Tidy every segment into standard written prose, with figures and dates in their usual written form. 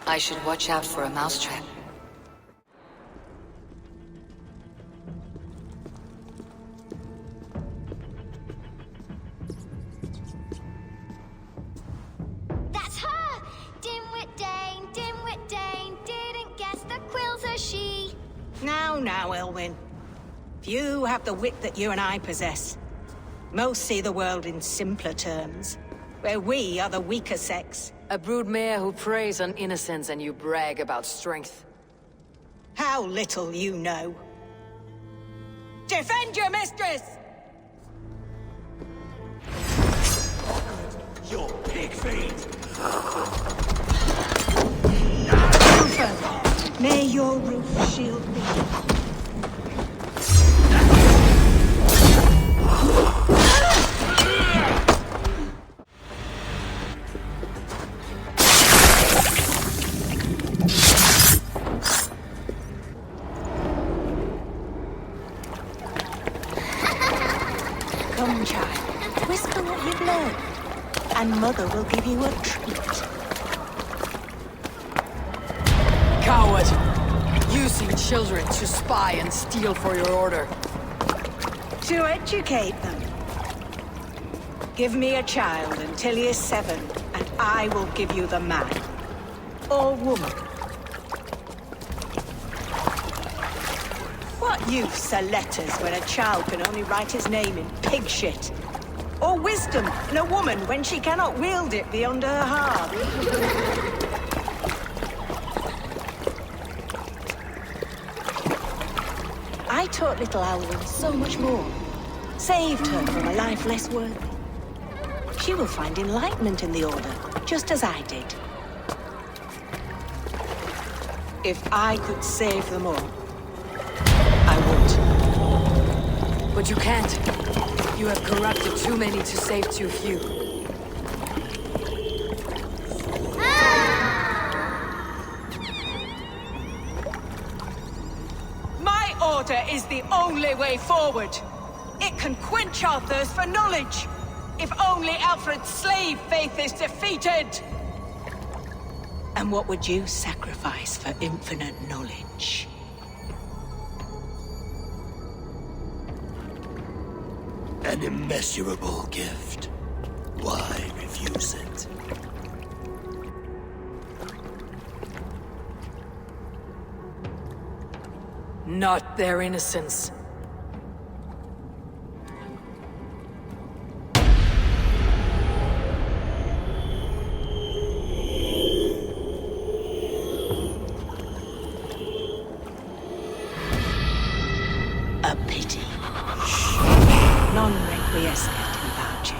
I should watch out for a mousetrap. That's her! Dimwit Dane, didn't guess the quill's a she. Now, Elwyn. Few have the wit that you and I possess. Most see the world in simpler terms, where we are the weaker sex. A broodmare who preys on innocence and you brag about strength. How little you know. Defend your mistress! Your pig feet! Ruther, may your roof shield me. Come, child. Whisper what you've learned, and Mother will give you a treat. Coward! Using children to spy and steal for your order. To educate them. Give me a child until he is 7, and I will give you the man. Or woman. What use are letters when a child can only write his name in pig shit? Or wisdom in a woman when she cannot wield it beyond her heart? I taught little Alwyn so much more. Saved her from a life less worthy. She will find enlightenment in the Order, just as I did. If I could save them all, I would. But you can't. You have corrupted too many to save too few. My order is the only way forward. It can quench our thirst for knowledge. If only Alfred's slave faith is defeated. And what would you sacrifice for infinite knowledge? An immeasurable gift. Why refuse it? Not their innocence. A pity. Non requiescat in pace.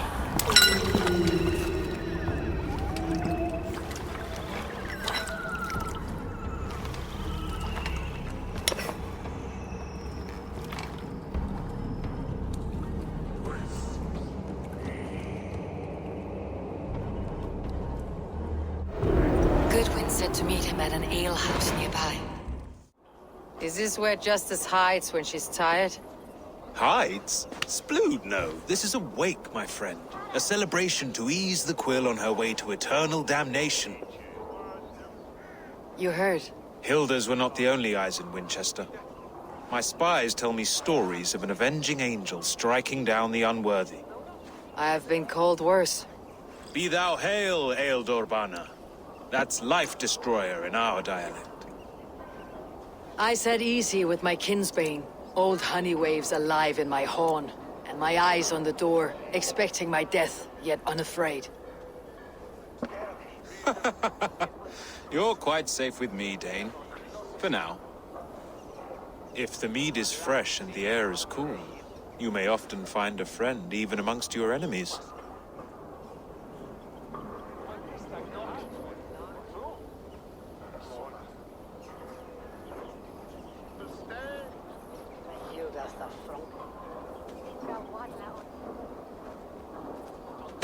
Goodwin said to meet him at an alehouse nearby. Is this where Justice hides when she's tired? Hides? Splood, no. This is a wake, my friend. A celebration to ease the quill on her way to eternal damnation. You heard. Hilda's were not the only eyes in Winchester. My spies tell me stories of an avenging angel striking down the unworthy. I have been called worse. Be thou hail, Ealdorbanna. That's Life Destroyer in our dialect. I said easy with my kinsbane. Old honey waves alive in my horn, and my eyes on the door, expecting my death, yet unafraid. You're quite safe with me, Dane. For now. If the mead is fresh and the air is cool, you may often find a friend even amongst your enemies.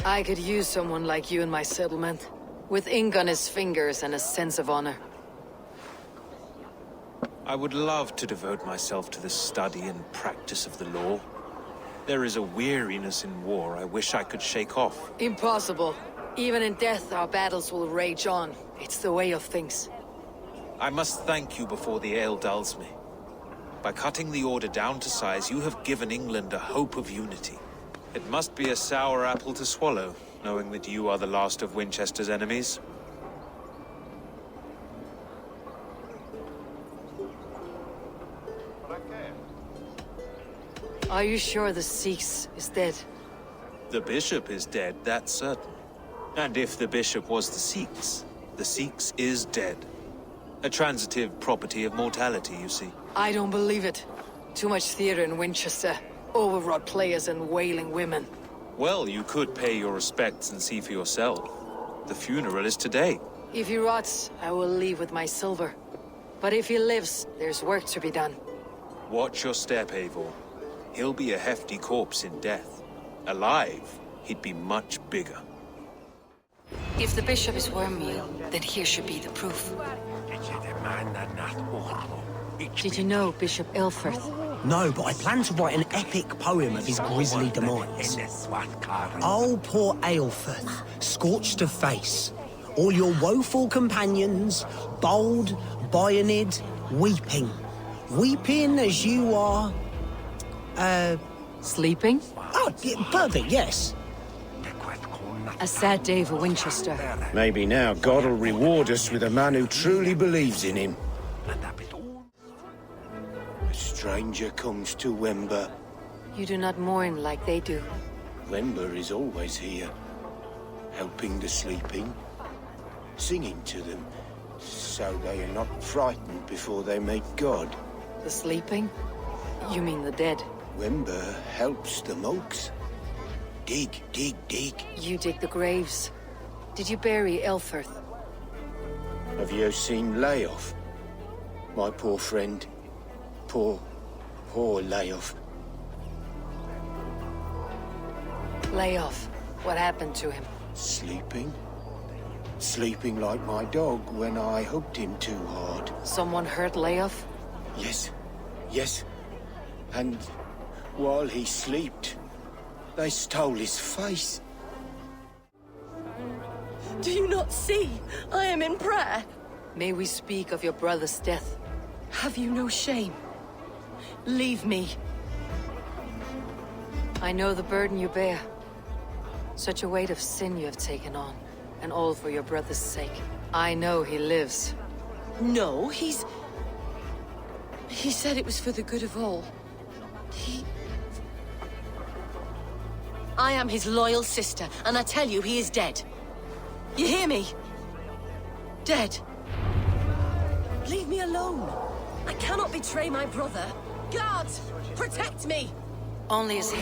I could use someone like you in my settlement, with ink on his fingers and a sense of honor. I would love to devote myself to the study and practice of the law. There is a weariness in war I wish I could shake off. Impossible. Even in death, our battles will rage on. It's the way of things. I must thank you before the ale dulls me. By cutting the order down to size, you have given England a hope of unity. It must be a sour apple to swallow, knowing that you are the last of Winchester's enemies. Are you sure the Sikhs is dead? The bishop is dead, that's certain. And if the bishop was the Sikhs is dead. A transitive property of mortality, you see. I don't believe it. Too much theater in Winchester. Overwrought players and wailing women. Well, you could pay your respects and see for yourself. The funeral is today. If he rots, I will leave with my silver. But if he lives, there's work to be done. Watch your step, Eivor. He'll be a hefty corpse in death. Alive, he'd be much bigger. If the bishop is Wormmeal, then here should be the proof. Did you know Bishop Ilfrith? No, but I plan to write an epic poem of his grisly demise. Oh, poor Aelfrith, scorched of face. All your woeful companions, bold, Bionid, weeping. Weeping as you are... Sleeping? Oh, yeah, perfect, yes. A sad day for Winchester. Maybe now God will reward us with a man who truly believes in him. A stranger comes to Wember. You do not mourn like they do. Wember is always here, helping the sleeping, singing to them, so they are not frightened before they meet God. The sleeping? You mean the dead? Wember helps the monks. Dig, dig, dig. You dig the graves. Did you bury Elfrith? Have you seen Layoff? My poor friend. Poor Layoff. Lay off. What happened to him? Sleeping? Sleeping like my dog when I hugged him too hard. Someone hurt Layoff? Yes. And while he slept, they stole his face. Do you not see? I am in prayer. May we speak of your brother's death? Have you no shame? Leave me. I know the burden you bear. Such a weight of sin you have taken on, and all for your brother's sake. I know he lives. No, He said it was for the good of all. I am his loyal sister, and I tell you, he is dead. You hear me? Dead. Leave me alone. I cannot betray my brother. Guards, protect me! Only as he...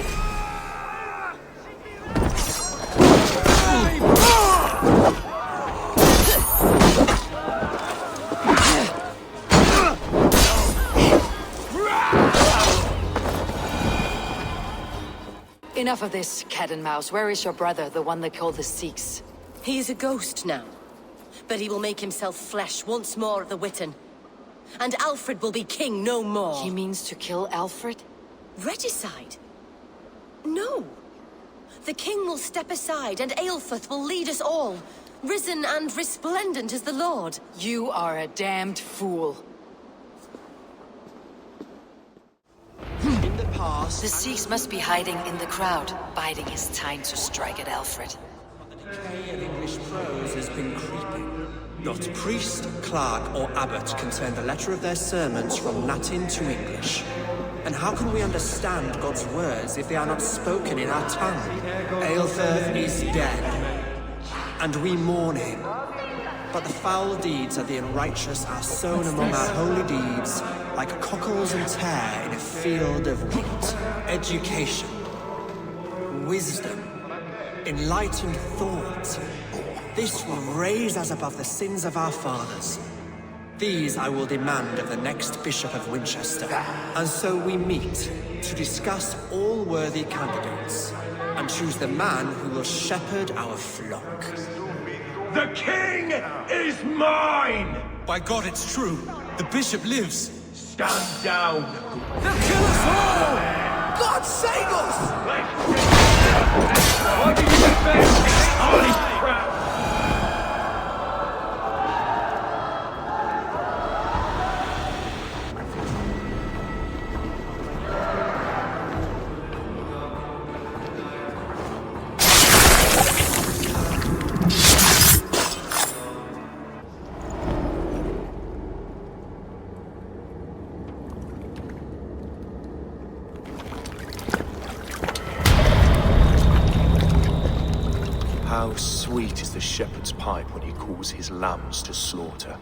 Enough of this, cat and mouse. Where is your brother, the one they call the Sikhs? He is a ghost now, but he will make himself flesh once more at the Witten. And Alfred will be king no more. He means to kill Alfred? Regicide? No. The king will step aside, and Aelfrith will lead us all, risen and resplendent as the Lord. You are a damned fool. In the past... The Sikhs must be hiding in the crowd, biding his time to strike at Alfred. The decay of English prose has been creeping. Not priest, clerk, or abbot can turn the letter of their sermons from Latin to English. And how can we understand God's words if they are not spoken in our tongue? Aelfrith is dead, and we mourn him. But the foul deeds of the unrighteous are sown among our holy deeds, like cockles and tare in a field of wheat. Education, wisdom, enlightened thought. This will raise us above the sins of our fathers. These I will demand of the next Bishop of Winchester. And so we meet to discuss all worthy candidates and choose the man who will shepherd our flock. The king is mine! By God, it's true. The bishop lives. Stand down! They'll kill us all! God save us! What do you expect? Holy crap! sweet is the shepherd's pipe when he calls his lambs to slaughter.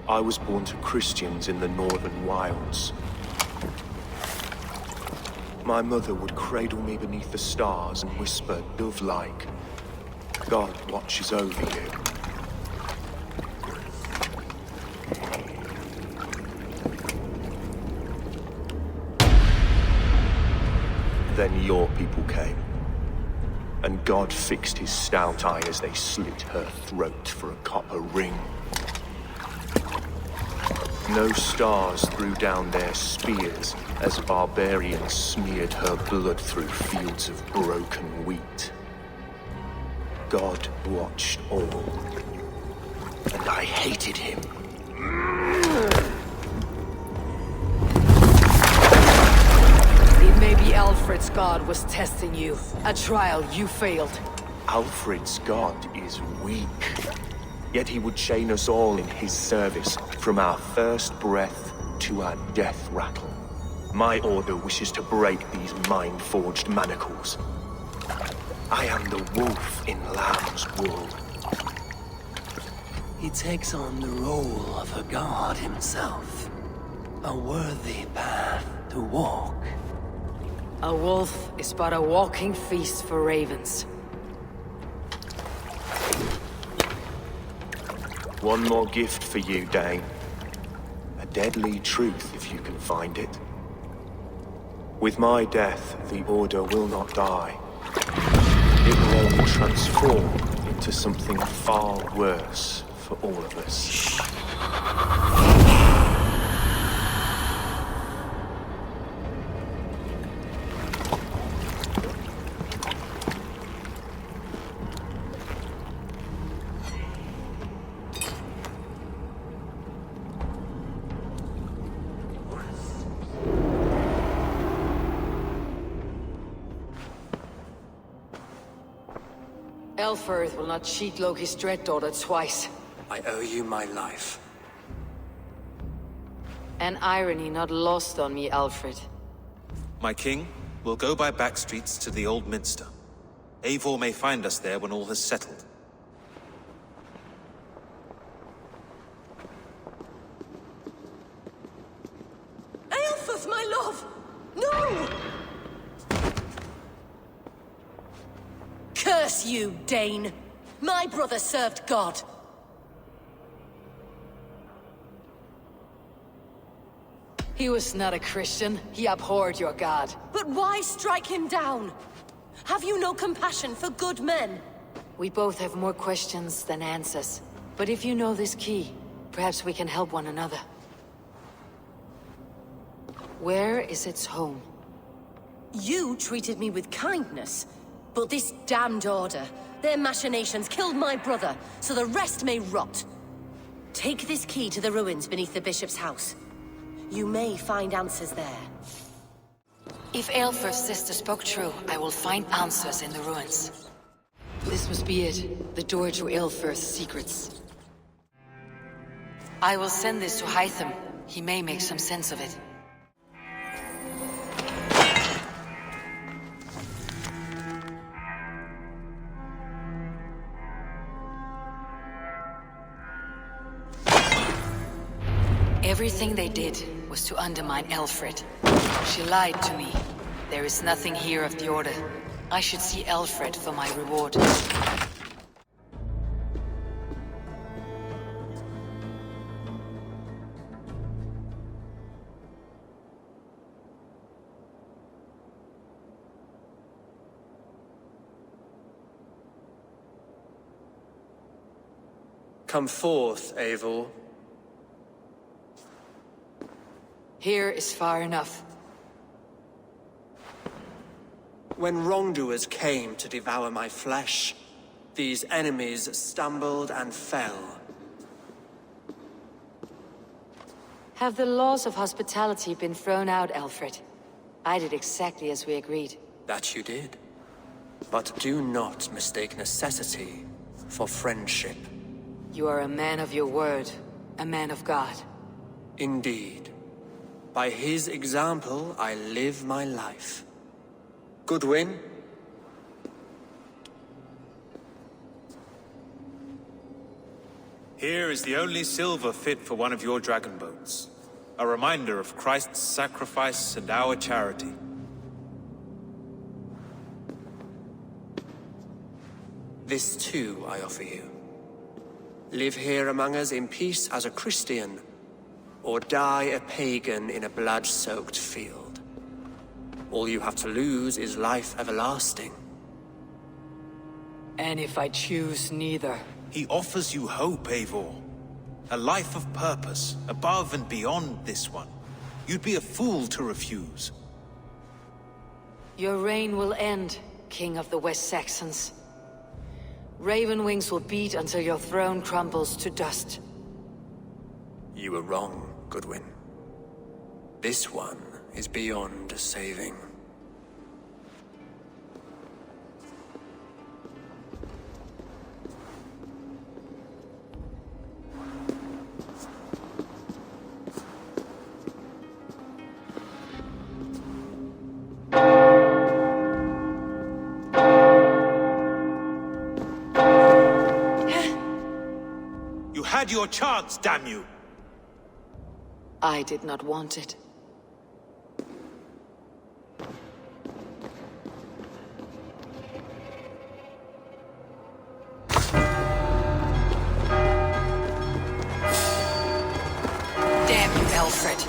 I was born to Christians in the northern wilds. My mother would cradle me beneath the stars and whisper, dove-like, God watches over you. Then your people came, and God fixed his stout eye as they slit her throat for a copper ring. No stars threw down their spears as barbarians smeared her blood through fields of broken wheat. God watched all, and I hated him. It may be Alfred's god was testing you. A trial you failed. Alfred's god is weak. Yet he would chain us all in his service, from our first breath to our death rattle. My order wishes to break these mind-forged manacles. I am the wolf in lamb's wool. He takes on the role of a god himself. A worthy path to walk. A wolf is but a walking feast for ravens. One more gift for you, Dane. A deadly truth, if you can find it. With my death, the Order will not die. It will only transform into something far worse for all of us. Elfirth will not cheat Loki's dread daughter twice. I owe you my life. An irony not lost on me, Alfred. My king will go by back streets to the Old Minster. Eivor may find us there when all has settled. Aelfirth, my love! No! Curse you, Dane! My brother served God. He was not a Christian. He abhorred your god. But why strike him down? Have you no compassion for good men? We both have more questions than answers. But if you know this key, perhaps we can help one another. Where is its home? You treated me with kindness, but this damned Order, their machinations killed my brother, so the rest may rot. Take this key to the ruins beneath the Bishop's house. You may find answers there. If Aelfirth's sister spoke true, I will find answers in the ruins. This must be it, the door to Aelfirth's secrets. I will send this to Hytham. He may make some sense of it. Everything they did was to undermine Alfred. She lied to me. There is nothing here of the Order. I should see Alfred for my reward. Come forth, Eivor. Here is far enough. When wrongdoers came to devour my flesh, these enemies stumbled and fell. Have the laws of hospitality been thrown out, Alfred? I did exactly as we agreed. That you did. But do not mistake necessity for friendship. You are a man of your word, a man of God. Indeed. By his example, I live my life. Goodwin? Here is the only silver fit for one of your dragon boats. A reminder of Christ's sacrifice and our charity. This too I offer you. Live here among us in peace as a Christian, or die a pagan in a blood-soaked field. All you have to lose is life everlasting. And if I choose neither? He offers you hope, Eivor. A life of purpose, above and beyond this one. You'd be a fool to refuse. Your reign will end, King of the West Saxons. Raven wings will beat until your throne crumbles to dust. You were wrong, Goodwin. This one is beyond saving. You had your chance, damn you! I did not want it. Damn you, Alfred.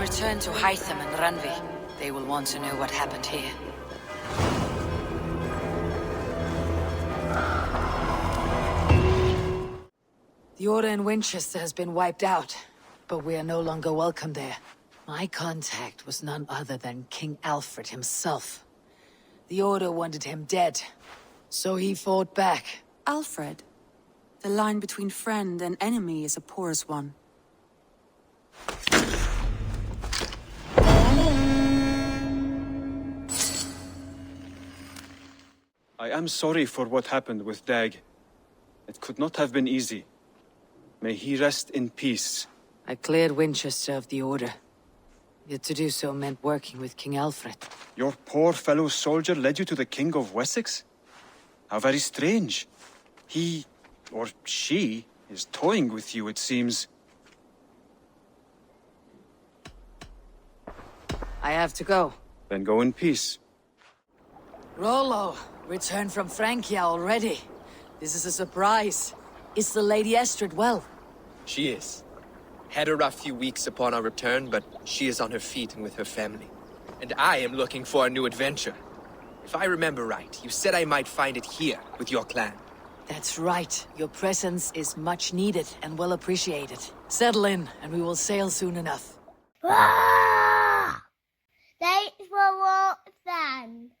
Return to Hytham and Randvi. They will want to know what happened here. The Order in Winchester has been wiped out, but we are no longer welcome there. My contact was none other than King Alfred himself. The Order wanted him dead, so he fought back. Alfred? The line between friend and enemy is a porous one. I am sorry for what happened with Dag. It could not have been easy. May he rest in peace. I cleared Winchester of the Order. Yet to do so meant working with King Alfred. Your poor fellow soldier led you to the King of Wessex? How very strange. He, or she, is toying with you, it seems. I have to go. Then go in peace. Rollo, returned from Francia already. This is a surprise. Is the Lady Estrid well? She is. Had a rough few weeks upon our return, but she is on her feet and with her family. And I am looking for a new adventure. If I remember right, you said I might find it here, with your clan. That's right. Your presence is much needed and well appreciated. Settle in, and we will sail soon enough. Thanks for watching.